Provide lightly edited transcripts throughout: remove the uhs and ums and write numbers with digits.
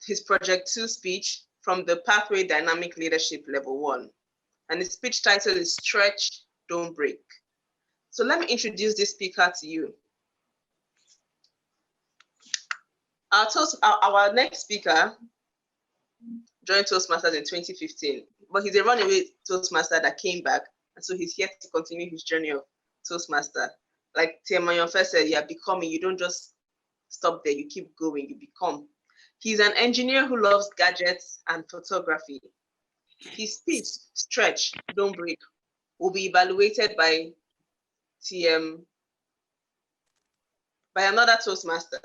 his Project 2 speech from the Pathway Dynamic Leadership Level 1. And his speech title is Stretch, Don't Break. So let me introduce this speaker to you. Our next speaker joined Toastmasters in 2015, but he's a runaway Toastmaster that came back, and so he's here to continue his journey of Toastmaster. Like Tiamayon first said, you're becoming, you don't just stop there, you keep going, you become. He's an engineer who loves gadgets and photography. His speech, Stretch, Don't Break, will be evaluated by another Toastmaster.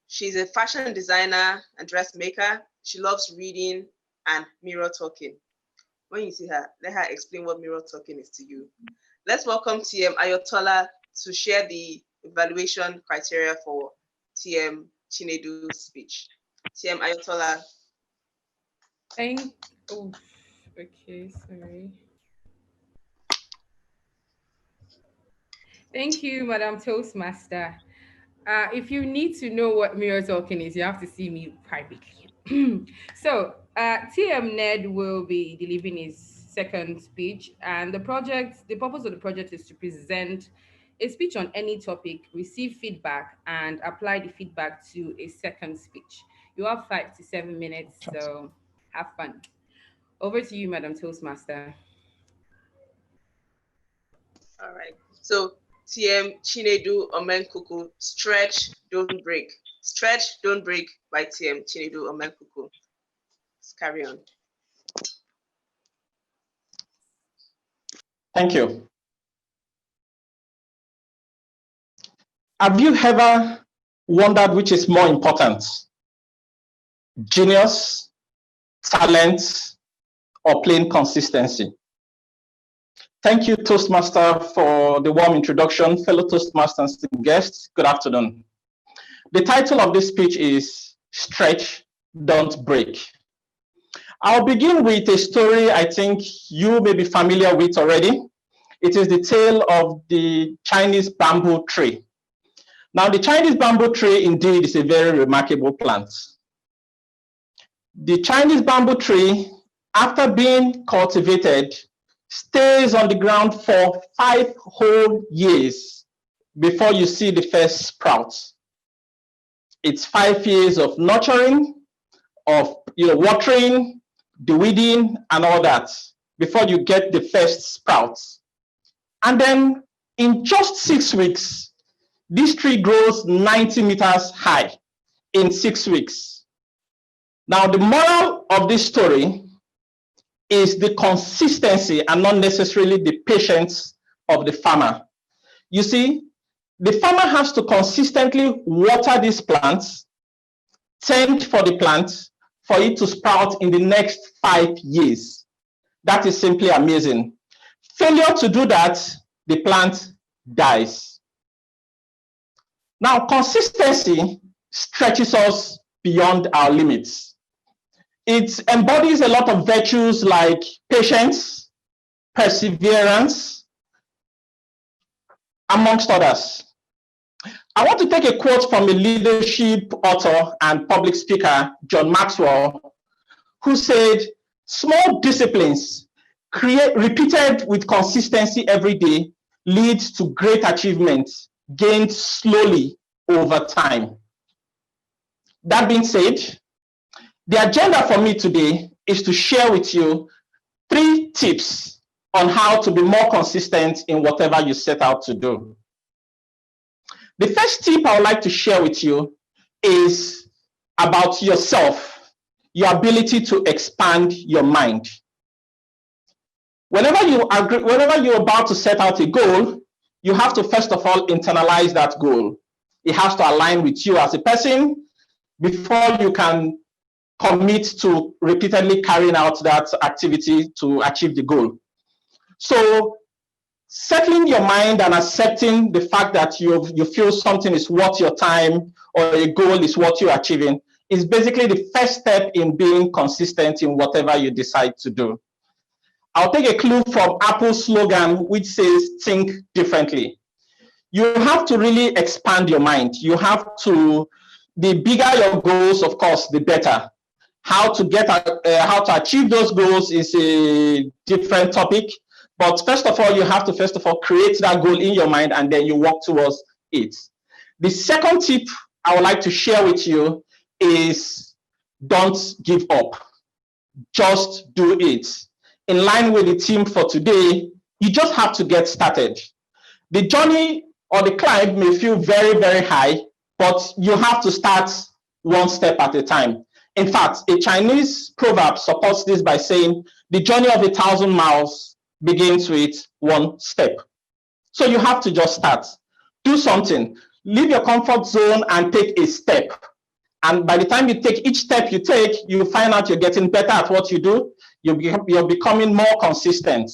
She's a fashion designer and dressmaker. She loves reading and mirror talking. When you see her, let her explain what mirror talking is to you. Let's welcome TM Ayotola to share the evaluation criteria for TM Chinedu's speech. TM Ayotola. Okay, sorry. Thank you, Madam Toastmaster. If you need to know what mirror talking is, you have to see me privately. So, TM Ned will be delivering his second speech, and the purpose of the project is to present a speech on any topic, receive feedback, and apply the feedback to a second speech. You have 5 to 7 minutes, so have fun. Over to you, Madam Toastmaster. All right. So TM Chinedu Omenkuku, Stretch, Don't Break. Stretch, Don't Break by TM Chinedu Omenkuku. Let's carry on. Thank you. Have you ever wondered which is more important? Genius, talent, or plain consistency? Thank you, Toastmaster, for the warm introduction. Fellow Toastmasters and guests, good afternoon. The title of this speech is Stretch, Don't Break. I'll begin with a story I think you may be familiar with already. It is the tale of the Chinese bamboo tree. Now, the Chinese bamboo tree indeed is a very remarkable plant. The Chinese bamboo tree, after being cultivated, stays on the ground for 5 whole years before you see the first sprouts. It's 5 years of nurturing, of watering, the weeding, and all that before you get the first sprouts. And then in just 6 weeks, this tree grows 90 meters high in 6 weeks. Now, the moral of this story is the consistency and not necessarily the patience of the farmer. You see, the farmer has to consistently water these plants, tend for the plant, for it to sprout in the next 5 years. That is simply amazing. Failure to do that, the plant dies. Now, consistency stretches us beyond our limits. It embodies a lot of virtues like patience, perseverance, amongst others. I want to take a quote from a leadership author and public speaker, John Maxwell, who said, "Small disciplines repeated with consistency every day leads to great achievements gained slowly over time." That being said, the agenda for me today is to share with you 3 tips on how to be more consistent in whatever you set out to do. The first tip I would like to share with you is about yourself, your ability to expand your mind. Whenever you're about to set out a goal, you have to first of all internalize that goal. It has to align with you as a person before you can commit to repeatedly carrying out that activity to achieve the goal. So settling your mind and accepting the fact that you feel something is worth your time or a goal is what you're achieving is basically the first step in being consistent in whatever you decide to do. I'll take a clue from Apple's slogan, which says, think differently. You have to really expand your mind. You have to the bigger your goals, of course, the better. How to achieve those goals is a different topic. But first of all, you have to create that goal in your mind, and then you work towards it. The second tip I would like to share with you is don't give up. Just do it. In line with the theme for today, you just have to get started. The journey or the climb may feel very, very high, but you have to start one step at a time. In fact, a Chinese proverb supports this by saying, the journey of 1,000 miles begins with one step. So you have to just start. Do something. Leave your comfort zone and take a step. And by the time you take each step you take, you find out you're getting better at what you do. You're becoming more consistent.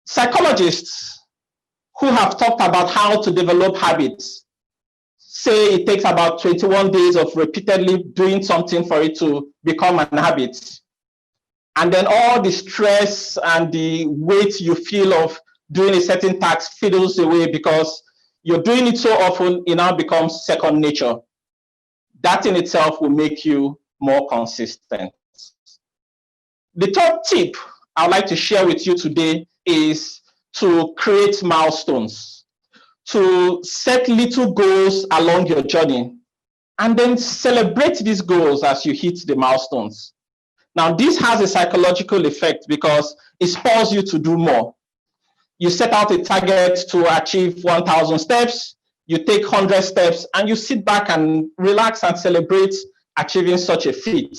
Psychologists who have talked about how to develop habits say it takes about 21 days of repeatedly doing something for it to become an habit. And then all the stress and the weight you feel of doing a certain task fiddles away because you're doing it so often, it now becomes second nature. That in itself will make you more consistent. The third tip I'd like to share with you today is to create milestones, to set little goals along your journey, and then celebrate these goals as you hit the milestones. Now, this has a psychological effect because it spurs you to do more. You set out a target to achieve 1,000 steps, you take 100 steps, and you sit back and relax and celebrate achieving such a feat.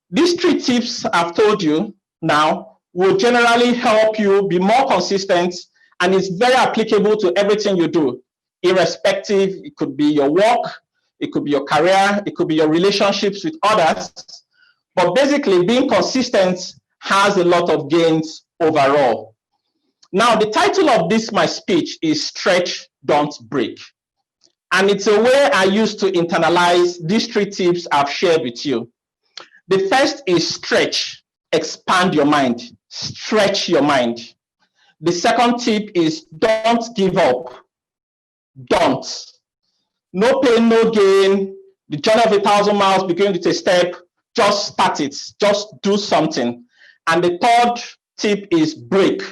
These 3 tips I've told you now will generally help you be more consistent, and it's very applicable to everything you do, irrespective. It could be your work, it could be your career, it could be your relationships with others. But basically, being consistent has a lot of gains overall. Now, the title of this, my speech, is Stretch, Don't Break. And it's a way I use to internalize these 3 tips I've shared with you. The first is stretch, expand your mind, stretch your mind. The second tip is don't give up. Don't. No pain, no gain. The journey of 1,000 miles begins with a step. Just start it. Just do something. And the third tip is break.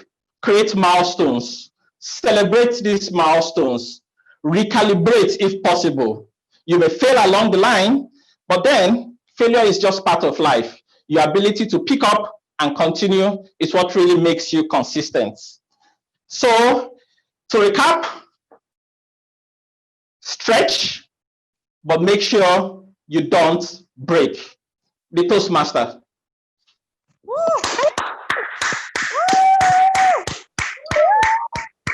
Create milestones. Celebrate these milestones. Recalibrate if possible. You may fail along the line, but then failure is just part of life. Your ability to pick up and continue is what really makes you consistent. So, to recap, stretch, but make sure you don't break. The Toastmaster.